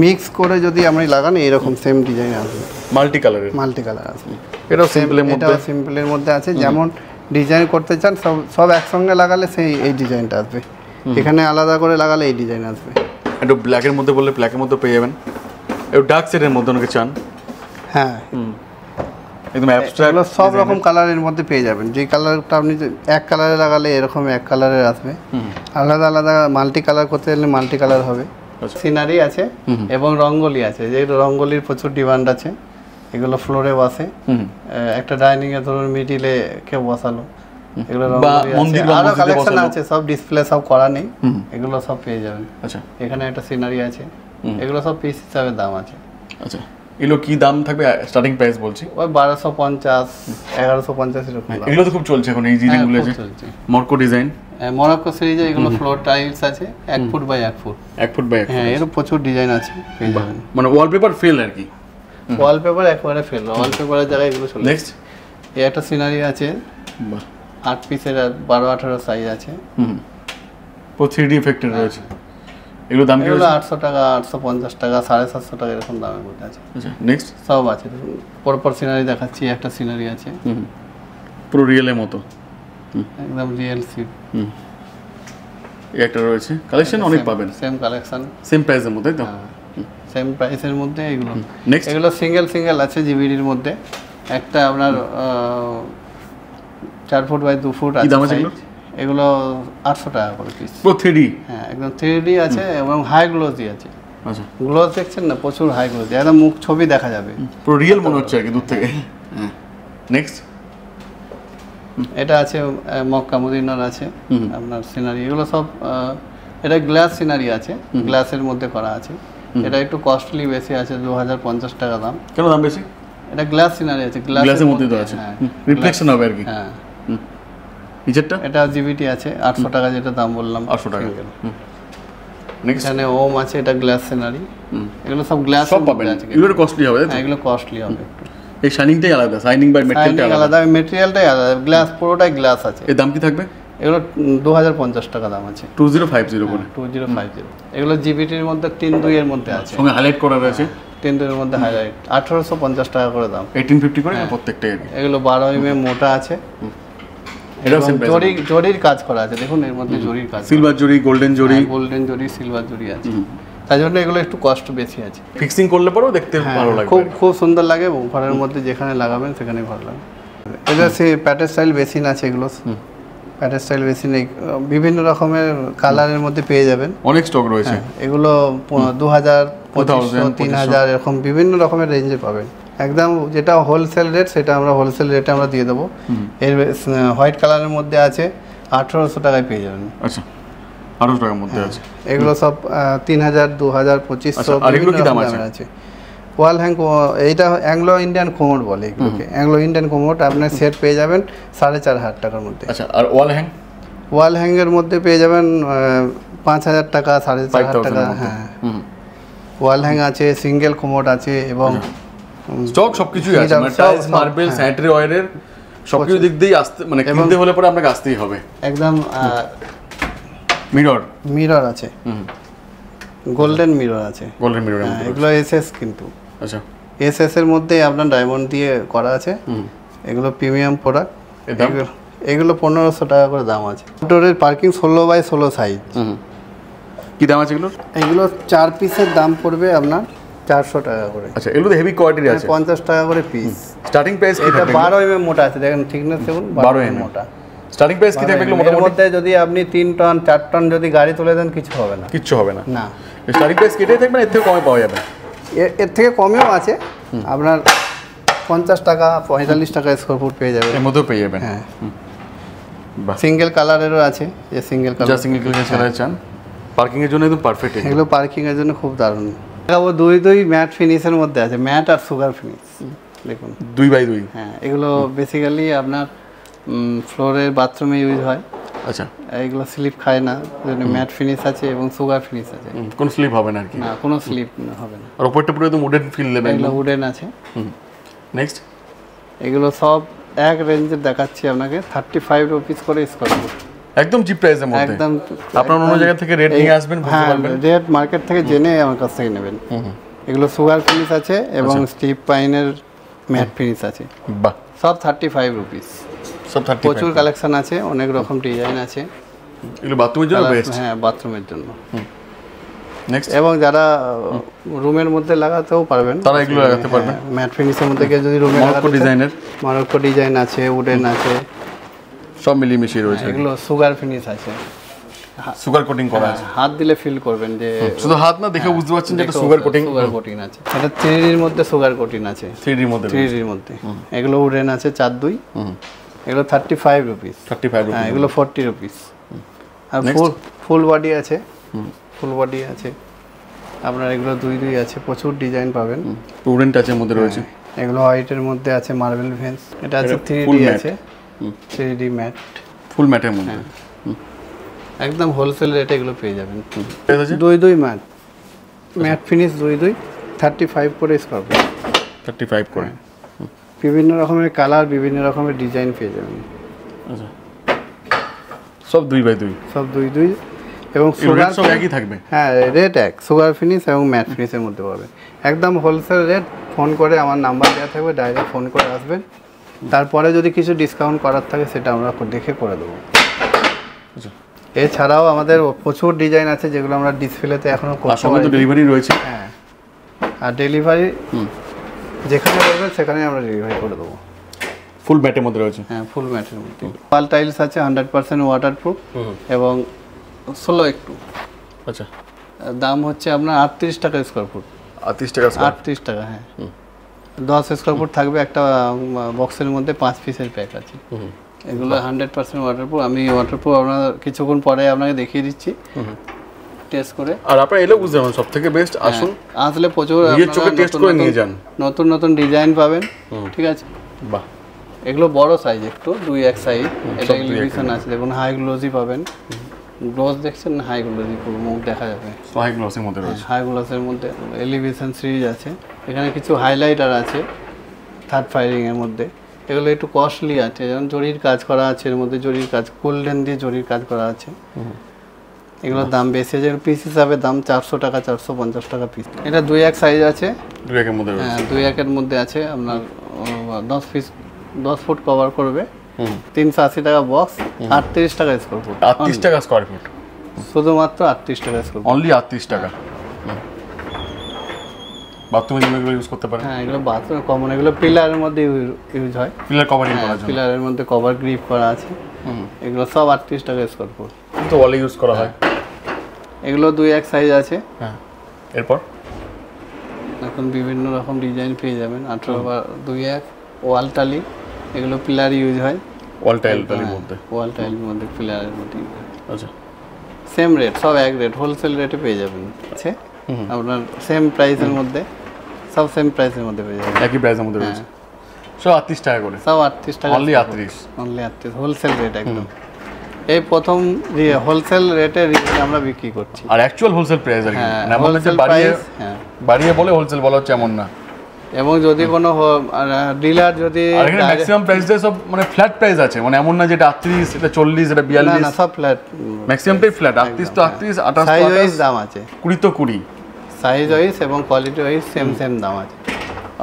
মিক্স করে যদি আমরা লাগান এরকম সেম ডিজাইন আসবে, মাল্টি কালারের, মাল্টি কালার আছে। এটাও সিম্পলের মধ্যে, এটাও সিম্পলের মধ্যে আছে, যেমন ডিজাইন করতে চান সব একসঙ্গে লাগালে সেই এই ডিজাইনটা আসবে, এখানে আলাদা করে লাগালে এই ডিজাইন আসবে। একটু ব্ল্যাকের মধ্যে বললে ব্ল্যাকের মধ্যে পেয়ে যাবেন, একটু ডার্ক শেডের মধ্যে অনেকে চান, হ্যাঁ একদম অ্যাবস্ট্রাক্ট সব রকম কালারের মধ্যে পেয়ে যাবেন। যে কালারটা আপনি এক কালারে লাগালে এরকম এক কালারের আসবে, আলাদা আলাদা মাল্টি কালার করতে গেলে মাল্টি কালার হবে। সিনারি আছে এবং রঙ্গোলি আছে, যে রঙ্গোলির প্রচুর ডিমান্ড আছে, এগুলো ফ্লোরে বসে, একটা ডাইনিং এ ধরুন মিডিলে কেউ বসালো, এগুলো রঙ্গোলি আছে, আরো কালেকশন আছে, সব ডিসপ্লে সব করা নেই, এগুলো সব পেয়ে যাবেন। আচ্ছা এখানে একটা সিনারি আছে, এগুলো সব পিস হিসাবে দাম আছে। আচ্ছা এগুলো কি দাম থাকবে স্টার্টিং প্রাইস বলছি? ওই 1250 1150 এরকম। এগুলো তো খুব চলছে এখন এই ডিজাইনগুলো, যে মরকো ডিজাইন, মরক্কো সিরিজে এগুলো ফ্লোর টাইলস আছে 1 foot by 1 foot, 1 foot by 1 foot, হ্যাঁ এর প্রচুর ডিজাইন আছে পেয়ে যাবেন। মানে ওয়ালপেপার ফেল আর কি, ওয়ালপেপার একবারে ফেল, ওয়ালপেপারের জায়গায় এগুলো চলে। নেক্সট এই একটা সিনারি আছে, বাহ 8 পিসের 12-18 সাইজ আছে, পুরো 3D এফেক্টেড রয়েছে। এগুলো দাম কি এগুলো রয়েছে? 800 টাকা, 850 টাকা, 750 টাকা এরকম দামের মধ্যে আছে। আচ্ছা নেক্সট সব আছে, পরপর সিনারি দেখাচ্ছি। একটা সিনারি আছে পুরো রিয়েলের মতো, একদম রিয়েল সিট। এই একটা রয়েছে, কালেকশন অনেক পাবেন, সেম কালেকশন, সেম প্রাইসের মধ্যে, তাই তো? সেম প্রাইসের মধ্যে এগুলো। নেক্সট এগুলো সিঙ্গেল আছে জিবিডির মধ্যে, একটা আপনার 4 ফুট বাই 2 ফুট আছে। এগুলো 800 টাকা করে পিস, পুরো 3D, হ্যাঁ একদম 3D আছে এবং হাই গ্লোজি আছে। আচ্ছা গ্লোজ দেখছেন না, প্রচুর হাই গ্লোজি, একদম মুখ ছবি দেখা যাবে, পুরো রিয়েল মনে হচ্ছে আর কি দূর থেকে। নেক্সট এটা আছে মক্কা মদিনার আছে আপনার সিনারি, এগুলো সব এটা গ্লাস সিনারি আছে, গ্লাসের মধ্যে করা আছে। এটা একটু কস্টলি বেশি আছে, 2050 টাকা দাম। কেন দাম বেশি? এটা গ্লাস সিনারি আছে, গ্লাসের মধ্যে তো আছে, রিফ্লেকশন হবে আর কি। হ্যাঁ নিচেরটা এটা জিবিটি আছে 800 টাকা, যেটা দাম বললাম 800 টাকা। নেক্সট এখানে ওম আছে, এটা গ্লাস সিনারি, এগুলো সব গ্লাস সব পাবেন, এগুলো কস্টলি হবে, তাই তো? এগুলো কস্টলি হবে একটু, এই শাইনিংটাই আলাদা, শাইনিং বাই মেটেরিয়ালটাই আলাদা, মেটেরিয়ালটাই আলাদা, গ্লাস পুরোটাই গ্লাস আছে। এর দাম কি থাকবে? এগুলো 2050 টাকা দাম আছে, 2050 করে, 2050। এগুলো জিবিটির মধ্যে 3.2 এর মধ্যে আছে, সঙ্গে হাইলাইট করা রয়েছে, 3.2 এর মধ্যে হাইলাইট, 1850 টাকা করে দাম, 1850 করে প্রত্যেকটাই আর কি। এগুলো 12 mm মোটা আছে, এটাও সেম প্রাইস, জরির কাজ করা আছে, দেখুন এর মধ্যে জরির কাজ, সিলভার জরি, গোল্ডেন জরি, সিলভার জরি আছে, তাই জন্য এগুলো একটু কষ্ট বেশি আছে। ফিক্সিং করলে পরেও দেখতে ভালো লাগবে, খুব সুন্দর লাগে, এবং ঘরের মধ্যে যেখানে লাগাবেন সেখানেই ভালো লাগে। এটা সে প্যাটের স্টাইল বেসিন আছে, এগুলো প্যাটের স্টাইল বেসিন বিভিন্ন রকমের কালারের মধ্যে পেয়ে যাবেন, অনেক স্টক রয়েছে। এগুলো 2000, 2500, 3000 এরকম বিভিন্ন রকমের রেঞ্জে পাবেন। একদম যেটা হোলসেল রেট সেটা আমরা হোলসেল রেটে আমরা দিয়ে দেবো। এর হোয়াইট কালারের মধ্যে আছে 1800 টাকায় পেয়ে যাবেন। আচ্ছা 1800 টাকার মধ্যে আছে, এগুলো সব 3000, 2000, 2500 বিভিন্ন দামের আছে। ওয়াল হ্যাং, এইটা অ্যাংলো ইন্ডিয়ান কোমোড বলে এগুলোকে, অ্যাংলো ইন্ডিয়ান কোমোড আপনার সেট পেয়ে যাবেন 4500 টাকার মধ্যে। আচ্ছা আর ওয়াল হ্যাং? ওয়াল হ্যাঙ্গের মধ্যে পেয়ে যাবেন 5000 টাকা, 4500 টাকা। হ্যাঁ ওয়াল হ্যাং আছে, সিঙ্গেল কোমোড আছে, এবং স্টক সবকিছুই আছে, মানে টাইলস, মার্বেল, স্যানিটারি ওয়্যারের সবকিছু দিক দিয়ে আসতে, মানে কিনতে হলে পরে আপনাকে আসতেই হবে। একদম মিরর আছে, গোল্ডেন মিরর আছে, গোল্ডেন মিরর, এগুলো এসএস কিন্তু। আচ্ছা এসএস এর মধ্যে আপনার ডায়মন্ড দিয়ে করা আছে, এগুলো প্রিমিয়াম প্রোডাক্ট। এগুলো 1500 টাকা করে দাম আছে। আউটডোরের পার্কিং 16 বাই 16 সাইজ। কি দাম আছে এগুলো? এগুলো 4 পিসের দাম পড়বে আপনার 400 টাকা করে। আচ্ছা এগুলো তো হেভি কোয়ালিটির আছে, 50 টাকা করে পিস। স্টার্টিং প্রাইস কি? এটা 12 mm মোটা আছে, দেখেন থিকনেস দেখুন, 12 mm মোটা, স্টার্টিং প্রাইস কি থাকবে এগুলো এর মোটামুটি? মধ্যে যদি আপনি 3 টন 4 টন যদি গাড়ি তুলে দেন কিছু হবে না। কিচ্ছু হবে না। না, স্টার্টিং প্রাইস কেটেই থাকবে না, এর থেকে কমে পাওয়া যাবে? এর থেকে কমেও আছে, আপনার 50 টাকা 45 টাকা স্কোয়ার ফুট পেয়ে যাবেন। এর মধ্যেও পেয়ে যাবেন। হ্যাঁ, বাহ, সিঙ্গেল কালারেরও আছে, যে সিঙ্গেল যা কালার, সিঙ্গেল কালার চান পার্কিং এর জন্য একদম পারফেক্ট। এগুলো পার্কিং এর জন্য খুব দারুণ। দেখাবো দুই ম্যাট ফিনিশের মধ্যে আছে, ম্যাট আর সুগার ফিনিশ। দেখুন 2x2। হ্যাঁ, এগুলো বেসিক্যালি আপনার ফ্লোরের বাথরুমে ইউজ হয়। আচ্ছা, এগুলো স্লিপ খায় না, ম্যাট ফিনিশ আছে এবং সুগার ফিনিশ আছে। কোনো স্লিপ হবে না আর কি? না, কোনো স্লিপ হবে না। আর উপরটা পুরো একদম উডেন ফিল দেবে। এগুলো উডেন আছে। নেক্সট, এগুলো সব এক রেঞ্জের দেখাচ্ছি আপনাকে, 35 রুপিস করে স্কোয়ার ফুট। একদম চিপ প্রাইসের মধ্যে। একদম আপনারা অন্য জায়গা থেকে রেট নিয়ে আসবেন, বুঝতে হ্যাঁ, পারবেন। রেট মার্কেট থেকে জেনে আমার কাছ থেকে নেবেন। এগুলো সুগার ফিনিশ আছে এবং স্টিপ পাইনের ম্যাট ফিনিশ আছে। বাহ, সব 35 রুপিস। সব 35। প্রচুর কালেকশন আছে, অনেক রকম ডিজাইন আছে। এগুলো বাথরুমের জন্য বেস্ট। হ্যাঁ, বাথরুমের জন্য। নেক্সট, এবং যারা রুমের মধ্যে লাগাতেও পারবেন, তারা এগুলো লাগাতে পারবেন। ম্যাট ফিনিশের মধ্যে কেউ যদি রুমে মরক্কো ডিজাইনের, মরক্কো ডিজাইন আছে, উডেন আছে, সব মিলিয়ে মিশিয়ে রয়েছে। এগুলো সুগার ফিনিশ আছে। সুগার কোটিং করা আছে। হাত দিলে ফিল করবেন যে শুধু হাত না, দেখে বুঝতে পারছেন যে এটা সুগার কোটিং। সুগার কোটিং আছে। এটা 3D এর মধ্যে সুগার কোটিং আছে। 3D এর মধ্যে। 3D এর মধ্যে এগুলো উডেন আছে 4-2। এগুলো 35 রুপিস। 35 হ্যাঁ, রুপিস। এগুলো 40 রুপিস। আর ফুল বডি আছে, ফুল বডি আছে আপনার। এগুলো 2 আছে, প্রচুর ডিজাইন পাবেন। উডেন টাচের মধ্যে রয়েছে। এগুলো হোয়াইটের মধ্যে আছে, মার্বেল ভেন্স। এটা আছে 3D আছে, 3D ম্যাট, ফুল ম্যাটের মধ্যে। একদম হোলসেল রেটে এগুলো পেয়ে যাবেন। প্রাইস আছে 2 ম্যাট, ম্যাট ফিনিশ 2 35 করে স্কোয়ার ফুট। 35 করে। বিভিন্ন রকমের কালার, বিভিন্ন রকমের ডিজাইন পেয়ে যাবেন। আচ্ছা, সব 2x2। সব 2 এবং রেট সুগার সব একই থাকবে? হ্যাঁ, রেট এক, সুগার ফিনিশ এবং ম্যাট ফিনিশের মধ্যে পাবে। একদম হোলসেল রেট। ফোন করে, আমার নাম্বার দেওয়া থাকবে, ডাইরেক্ট ফোন করে আসবেন। তারপরে যদি কিছু ডিসকাউন্ট করার থাকে সেটা আমরা দেখে করে দেবো। আচ্ছা, এছাড়াও আমাদের প্রচুর ডিজাইন আছে যেগুলো আমরা ডিসপ্লেতে এখনো আর করতে সঙ্গে তো পারি। ডেলিভারি রয়েছে। হ্যাঁ, আর ডেলিভারি যেখানে বলবেন সেখানে আমরা ডেলিভারি করে দেবো। ফুল ম্যাটের মধ্যে রয়েছে। হ্যাঁ, ফুল ম্যাটের মধ্যে। ওয়াল টাইলস আছে 100% ওয়াটারপ্রুফ এবং 16 একটু। আচ্ছা, দাম হচ্ছে আপনার 38 টাকা স্কোয়ার ফুট। 38 টাকা স্কয়ার। 38 টাকা, হ্যাঁ। 10 স্কোয়ার ফুট থাকবে একটা বক্সের মধ্যে, 5 পিসের প্যাক আছে। এগুলো 100% ওয়াটারপ্রুফ। আমি ওয়াটারপ্রুফ আপনার কিছুক্ষণ পরে আপনাকে দেখিয়ে দিচ্ছি টেস্ট করে। আর আপনারা এলেও বুঝতে পারবেন সবথেকে বেস্ট। আসুন, আসলে প্রচুর নিজের চোখে টেস্ট করে নিয়ে যান। নতুন নতুন ডিজাইন পাবেন। ঠিক আছে, বাহ, এগুলো বড় সাইজ, একটু 2x সাইজ। এটা এলিভেশন আছে, দেখুন হাই গ্লোজি পাবেন। গ্লোজ দেখছেন, হাই গ্লোজি, পুরো মুখ দেখা যাবে। হাই গ্লসের মধ্যে রয়েছে। হাই গ্লোসের মধ্যে এলিভেশন সিরিজ আছে। এখানে কিছু হাইলাইটার আছে থার্ড ফায়ারিং এর মধ্যে। এগুলো একটু কস্টলি আছে, যেমন জরির কাজ করা আছে, এর মধ্যে জরির কাজ, গোল্ডেন দিয়ে জরির কাজ করা আছে। এগুলোর দাম বেশি আছে, পিস হিসাবে দাম 400 টাকা 450 টাকা পিস। এটা 2x সাইজ আছে। 2x এর মধ্যে রয়েছে। হ্যাঁ, 2x এর মধ্যে আছে আপনার 10 পিস, 10 ফুট কভার করবে। 380 টাকা বক্স, 38 টাকা স্কোয়ার ফুট। 38 টাকা স্কয়ার ফুট, শুধুমাত্র 38 টাকা স্কোয়ার ফুট। অনলি 38 টাকা। বাথরুমের জন্য এগুলো ইউজ করতে পারেন। হ্যাঁ, এগুলো বাথরুমে কমন, এগুলো পিলারের মধ্যে ইউজ হয়। পিলার কভারিং করার জন্য। পিলারের মধ্যে কভার গ্রিপ করা আছে। এগুলো সব 38 টাকা স্কোয়ার ফুট। তো ওয়ালে ইউজ করা হয়। এগুলো 2x সাইজ আছে। হ্যাঁ, এরপর এখন বিভিন্ন রকম ডিজাইন পেয়ে যাবেন। 18 বা 2x ওয়াল টালি, এগুলো পিলার ইউজ হয়। ওয়াল টাইলের মধ্যে। ওয়াল টাইলের মধ্যে, পিলারের মধ্যে। আচ্ছা, সেম রেট, সব এক রেট, হোলসেল রেটে পেয়ে যাবেন। আছে আপনার সেম প্রাইসের মধ্যে, সব সেম প্রাইসের মধ্যে পেয়ে যাবেন। একই প্রাইসের মধ্যে রয়েছে। সব 38 টাকা করে। সব 38 টাকা। অনলি 38। অনলি 38, হোলসেল রেট একদম। এই প্রথম হোলসেল রেটে আমরা বিক্রি করছি। আর অ্যাকচুয়াল হোলসেল প্রাইস আর কি, হ্যাঁ, না বলতে হোলসেল বাড়িয়ে প্রাইস। হ্যাঁ, বাড়িয়ে বলে হোলসেল বলা হচ্ছে এমন না। এবং যদি কোনো ডিলার যদি আর এখানে ম্যাক্সিমাম প্রাইসটাই সব মানে ফ্ল্যাট প্রাইস আছে, মানে এমন না যেটা 38, এটা 40, এটা না 42। না, সব ফ্ল্যাট। ম্যাক্সিমামটাই ফ্ল্যাট। 38 তো 38, 28 সাইজ তো ওয়াইজ 28, দাম আছে। 20 তো 20। সাইজ ওয়াইজ এবং কোয়ালিটি ওয়াইজ সেম সেম দাম আছে।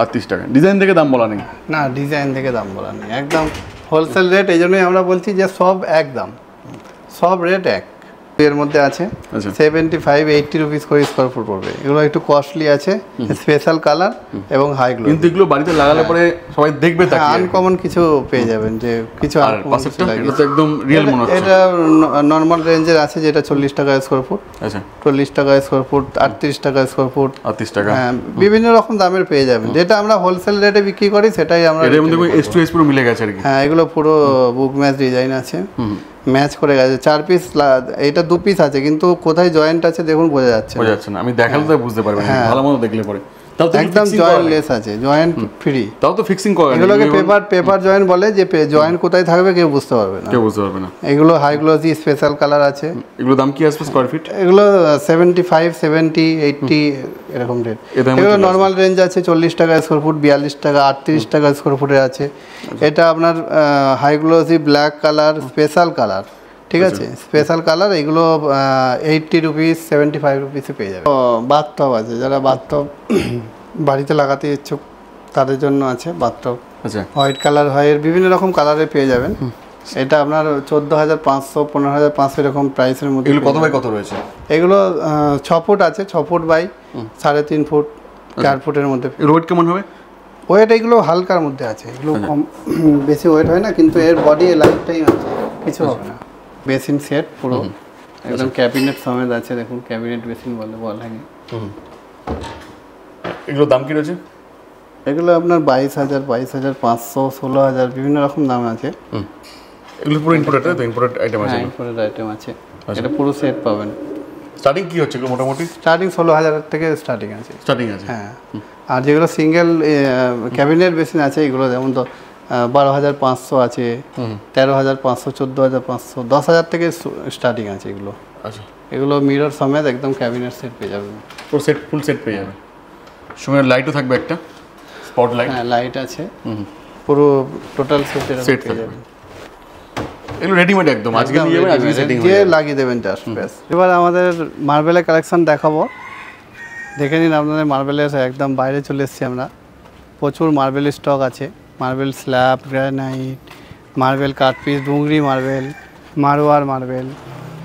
38 টাকা। ডিজাইন দেখে দাম বলা নেই। না, ডিজাইন থেকে দাম বলা নেই, একদম হোলসেল রেট। এই জন্যই আমরা বলছি যে সব এক দাম, সব রেট এক। এর মধ্যে আছে আচ্ছা 75-80 রুপিস করে স্কোয়ার ফুট পড়বে। এগুলো একটু কস্টলি আছে, স্পেশাল কালার এবং হাই গ্লো। কিন্তু এগুলো বাড়িতে লাগালে পরে সবাই দেখবে তাকে আনকমন কিছু পেয়ে যাবেন, যে কিছু আর পাশেরটা এটা তো একদম রিয়েল মনে হচ্ছে। এটা নরমাল রেঞ্জের আছে, যেটা 40 টাকা স্কোয়ার ফুট, আচ্ছা 40 টাকা স্কোয়ার ফুট, 38 টাকা স্কোয়ার ফুট, 38 টাকা। হ্যাঁ বিভিন্ন রকম দামের পেয়ে যাবেন। যেটা আমরা হোলসেল রেটে বিক্রি করি সেটাই আমরা এর মধ্যে এস টু এস পুরো মিলে গেছে আর কি। হ্যাঁ এগুলো পুরো বুক ম্যাচ ডিজাইন আছে, ম্যাচ করে গেছে। 4 পিস, এটা 2 পিস আছে, কিন্তু কোথায় জয়েন্ট আছে দেখুন বোঝা যাচ্ছে না। আমি দেখালে তো বুঝতে পারবেন, ভালো মতো দেখলে পরে। তাও তো একদম জয়েন্ট লেস আছে, জয়েন্ট ফ্রি। তাও তো ফিক্সিং করা, এগুলোকে পেপার জয়েন্ট বলে, যে জয়েন্ট কোথায় থাকবে কেউ বুঝতে পারবে না, এগুলো হাই গ্লোসি স্পেশাল কালার আছে। এগুলো দাম কি আসবে স্কয়ার ফিট? এগুলো 75, 70, 80 এরকম রেট। এগুলো নর্মাল রেঞ্জ আছে 40 টাকা স্কোয়ার ফুট, 42 টাকা, 38 টাকা স্কোয়ার ফুটের আছে। এটা আপনার high glossy black colour, special colour, ঠিক আছে, স্পেশাল কালার। এগুলো 80 রুপিস, 75 রুপিসে পেয়ে যাবে। বাথটব আছে, যারা বাথটব বাড়িতে লাগাতে ইচ্ছুক তাদের জন্য আছে বাথটব। আচ্ছা হোয়াইট কালার হয়, এর বিভিন্ন রকম কালারে পেয়ে যাবেন। এটা আপনার 14,500, 15,500 এরকম প্রাইসের মধ্যে। এগুলো কত বাই কত রয়েছে? এগুলো 6 ফুট আছে, 6 ফুট বাই 3.5 ফুট, 4 ফুটের মধ্যে। ওয়েট কেমন হবে? ওয়েট এগুলো হালকার মধ্যে আছে, এগুলো কম বেশি ওয়েট হয় না, কিন্তু এর বডি লাইফ টাইম আছে, কিছু হবে না। বেসিন সেট পুরো একদম ক্যাবিনেট সমেত আছে, দেখুন ক্যাবিনেট বেসিন বল হ্যাঙ্গিং। এগুলো দাম কি রয়েছে? এগুলো আপনার 22,000, 22,500, 16,000 বিভিন্ন রকম দাম আছে। এগুলো পুরো ইম্পোর্টেড, তো ইম্পোর্টেড আইটেম আছে? ইম্পোর্টেড আইটেম আছে, এটা পুরো সেট পাবেন। স্টার্টিং কি হচ্ছে এগুলো মোটামুটি? স্টার্টিং 16,000 থেকে স্টার্টিং আছে। স্টার্টিং আছে, হ্যাঁ। আর যেগুলো সিঙ্গেল ক্যাবিনেট বেসিন আছে, এগুলো যেমন তো 12,500 আছে, 13,500, 14,500, 10,000 থেকে স্টার্টিং আছে এগুলো। আচ্ছা এগুলো মিরর সমেত একদম ক্যাবিনেট সেট পেয়ে যাবেন, পুরো সেট, ফুল সেট পেয়ে যাবে। সঙ্গে লাইটও থাকবে একটা স্পট লাইট। হ্যাঁ লাইট আছে, পুরো টোটাল সেট পেয়ে যাবেন। এগুলো রেডিমেড একদম, আজকে নিয়ে যাবেন, আজকে সেটিং দিয়ে লাগিয়ে দেবেন জাস্ট ব্যাস। এবার আমাদের মার্বেলের কালেকশন দেখাবো, দেখে নিন আপনাদের। মার্বেলের একদম বাইরে চলে এসেছি আমরা, প্রচুর মার্বেল স্টক আছে। Marble slab, granite, marble cut piece, Dungri marble, Marwar marble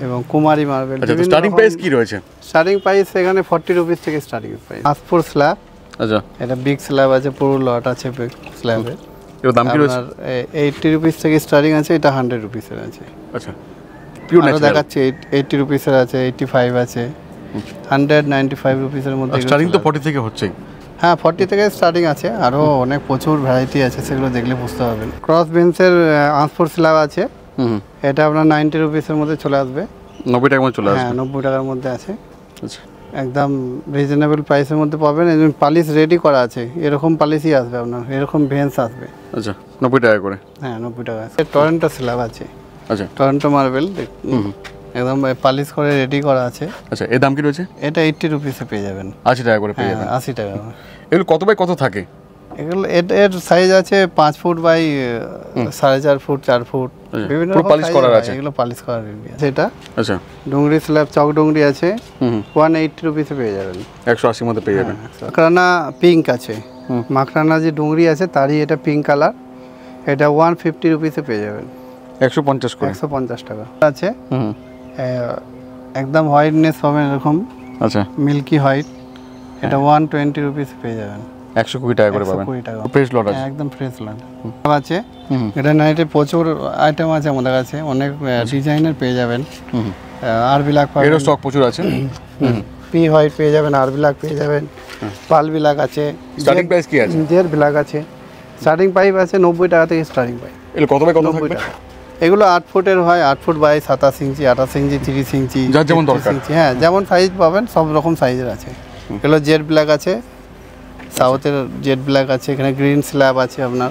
এবং কুমারী মার্বেল। আচ্ছা, স্টার্টিং প্রাইস কি রয়েছে? স্টার্টিং প্রাইস এখানে 40 রুপিস থেকে স্টার্টিং প্রাইস। আসপুর স্ল্যাব, আচ্ছা এটা বিগ স্ল্যাব আছে, পুরো লট আছে বিগ স্ল্যাবের। এর দাম কি রয়েছে? 80 রুপিস থেকে স্টার্টিং আছে, এটা 100 রুপিসের আছে। আচ্ছা পিওর ন্যাচারাল দেখাচ্ছি, 80 রুপিসের আছে, 85 আছে, 195 রুপিসের মধ্যে। স্টার্টিং তো 40 থেকে হচ্ছে। হ্যাঁ 40 থেকে স্টার্টিং আছে, আরও অনেক প্রচুর ভ্যারাইটি আছে, সেগুলো দেখলে বুঝতে পারবেন। ক্রস বেঞ্চের আসপুর স্ল্যাব আছে, এটা আপনার 90 রুপিসের মধ্যে চলে আসবে। 90 টাকার মধ্যে চলে আসবে? হ্যাঁ 90 টাকার মধ্যে আছে। আচ্ছা একদম রিজনেবল প্রাইসের মধ্যে পাবেন। এবং পালিশ রেডি করা আছে, এরকম পালিশই আসবে আপনার, এরকম ভেন্স আসবে। আচ্ছা 90 টাকা করে? হ্যাঁ 90 টাকা আছে। টরেন্টো স্ল্যাব আছে, আচ্ছা টরেন্টো মার্বেল একদম পালিশ করে রেডি করা আছে। আচ্ছা এর দাম কি রয়েছে? এটা 80 রুপিসে পেয়ে যাবেন। 80 টাকা করে পেয়ে যাবেন? 80 টাকা। এগুলো কত বাই কত থাকে? এগুলো এর সাইজ আছে 5 ফুট বাই 4.5 ফুট, 4 ফুট, বিভিন্ন রকম পালিশ করা আছে। এগুলো পালিশ করা আছে। এটা আচ্ছা ডুংরি স্ল্যাব, চক ডুংরি আছে, 180 রুপিসে পেয়ে যাবেন। 180 মধ্যে পেয়ে যাবেন। মাখরানা পিঙ্ক আছে, মাখরানা যে ডুংরি আছে তারই এটা পিঙ্ক কালার, এটা 150 রুপিসে পেয়ে যাবেন। 150 করে? 150 টাকা আছে। একদম হোয়াইটনেস পাবেন এরকম, আচ্ছা মিল্কি হোয়াইট, এটা 120 রুপিসে পেয়ে যাবেন। 120 টাকা করে পাবেন। 120 টাকা ফ্রেশ লট আছে, একদম ফ্রেশ লট আছে। এটা নাইটে প্রচুর আইটেম আছে আমাদের কাছে, অনেক ডিজাইনের পেয়ে যাবেন। আর বিলাক পাবেন, এর স্টক প্রচুর আছে। পি হোয়াইট পেয়ে যাবেন, আর বিলাক পেয়ে যাবেন, পাল বিলাক আছে। স্টার্টিং প্রাইস কি আছে? জেড বিলাক আছে, স্টার্টিং প্রাইস আছে 90 টাকা থেকে স্টার্টিং প্রাইস। এগুলো কত বাই কত থাকবে? এগুলো 8 ফুটের হয়, 8 ফুট বাই 27 ইঞ্চি, 28 ইঞ্চি, 30 ইঞ্চি, যার যেমন দরকার। হ্যাঁ যেমন সাইজ পাবেন, সব রকম সাইজের আছে। এগুলো জেড ব্ল্যাক আছে, সাউথের জেড ব্ল্যাক আছে, এখানে গ্রিন স্ল্যাব আছে আপনার,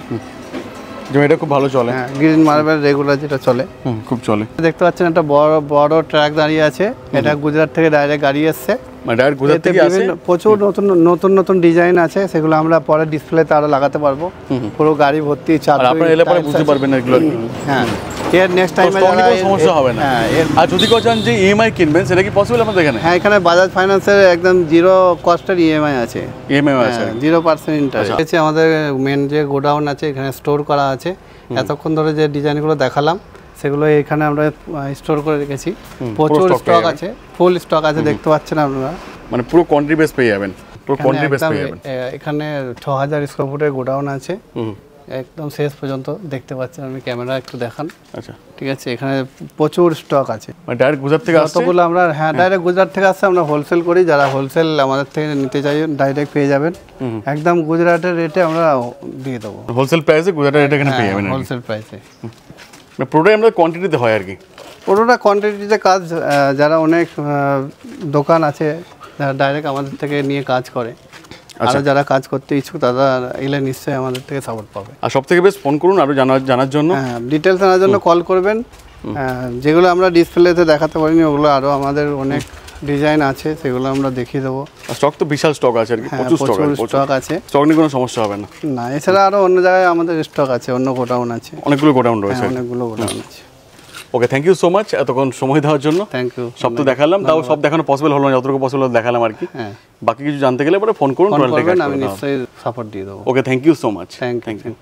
যেমন এটা খুব ভালো চলে। হ্যাঁ গ্রিন মার্বেল রেগুলার যেটা চলে, খুব চলে। দেখতে পাচ্ছেন একটা বড় বড় ট্রাক দাঁড়িয়ে আছে, এটা গুজরাট থেকে ডাইরেক্ট গাড়ি এসছে। মানে ডাইরেক্ট গুজরাট থেকে আসে। প্রচুর নতুন নতুন ডিজাইন আছে, সেগুলো আমরা পরে ডিসপ্লেতে আরো লাগাতে পারবো। পুরো গাড়ি ভর্তি চাপ, আর আপনারা এলে পরে বুঝতে পারবেন না এগুলো। হ্যাঁ এর নেক্সট টাইমে সমস্যা হবে না। আর যদি কেউ চান যে ইএমআই কিনবেন, সেটা কি পসিবল আমাদের এখানে? হ্যাঁ এখানে বাজাজ ফাইন্যান্সের একদম 0 কস্টের ইএমআই আছে। ইএমআই আছে 0% ইন্টারেস্ট। আমাদের মেন যে গোডাউন আছে, এখানে স্টোর করা আছে। এতক্ষণ ধরে যে ডিজাইনগুলো দেখালাম, সেগুলো এখানে আমরা স্টোর করে রেখেছি। পুরো প্রচুর stock স্টক পেয়ে আছে, ফুল স্টক আছে, দেখতে পাচ্ছেন আপনারা। মানে পুরো কোয়ান্টিটি বেস পেয়ে যাবেন, পুরো কোয়ান্টিটি বেস একদম, পেয়ে যাবেন। এখানে 6000 স্কোয়ার ফুটের গোডাউন আছে, একদম শেষ পর্যন্ত দেখতে পাচ্ছেন। আমি ক্যামেরা একটু দেখান। আচ্ছা, ঠিক আছে, এখানে প্রচুর স্টক আছে। মানে ডাইরেক্ট গুজরাট থেকে আসছে? যতগুলো আমরা, হ্যাঁ ডাইরেক্ট গুজরাট থেকে আসছে। আমরা হোলসেল করি, যারা হোলসেল আমাদের থেকে নিতে চাই ডাইরেক্ট পেয়ে যাবেন, একদম গুজরাটের রেটে আমরা দিয়ে দেবো। হোলসেল প্রাইসে গুজরাটের রেট এখানে পেয়ে যাবেন। হোলসেল প্রাইসে মানে পুরোটাই আমাদের কোয়ান্টিটিতে হয় আর কি। পুরোটা কোয়ান্টিটিতে কাজ। যারা অনেক দোকান আছে যারা ডাইরেক্ট আমাদের থেকে নিয়ে কাজ করে, আর যারা কাজ করতে ইচ্ছুক তারা এলে নিশ্চয়ই আমাদের থেকে সাপোর্ট পাবে। আর সব থেকে বেশ ফোন করুন আরো জানার জন্য। হ্যাঁ, ডিটেলস জানার জন্য কল করবেন। যেগুলো আমরা ডিসপ্লেতে দেখাতে পারিনি ওগুলো আরও আমাদের অনেক ডিজাইন আছে, সেগুলো আমরা দেখিয়ে দেবো। স্টক তো বিশাল স্টক আছে আর কি, প্রচুর স্টক আছে, স্টক নিয়ে কোনো সমস্যা হবে না। না এছাড়া আরও অন্য জায়গায় আমাদের স্টক আছে, অন্য গোডাউন আছে, অনেকগুলো গোডাউন রয়েছে। অনেকগুলো গোডাউন আছে। Okay, thank you so much এতক্ষণ সময় দেওয়ার জন্য। Thank you. সব তো দেখালাম, তাও সব দেখানো পসিবল হলো না, যতটুকু পসিবল দেখালাম আর কি। হ্যাঁ, বাকি কিছু জানতে গেলে পরে ফোন করুন, আমি নিশ্চয়ই সাপোর্ট দিয়ে দেবো। Okay, thank you so much. Thank you.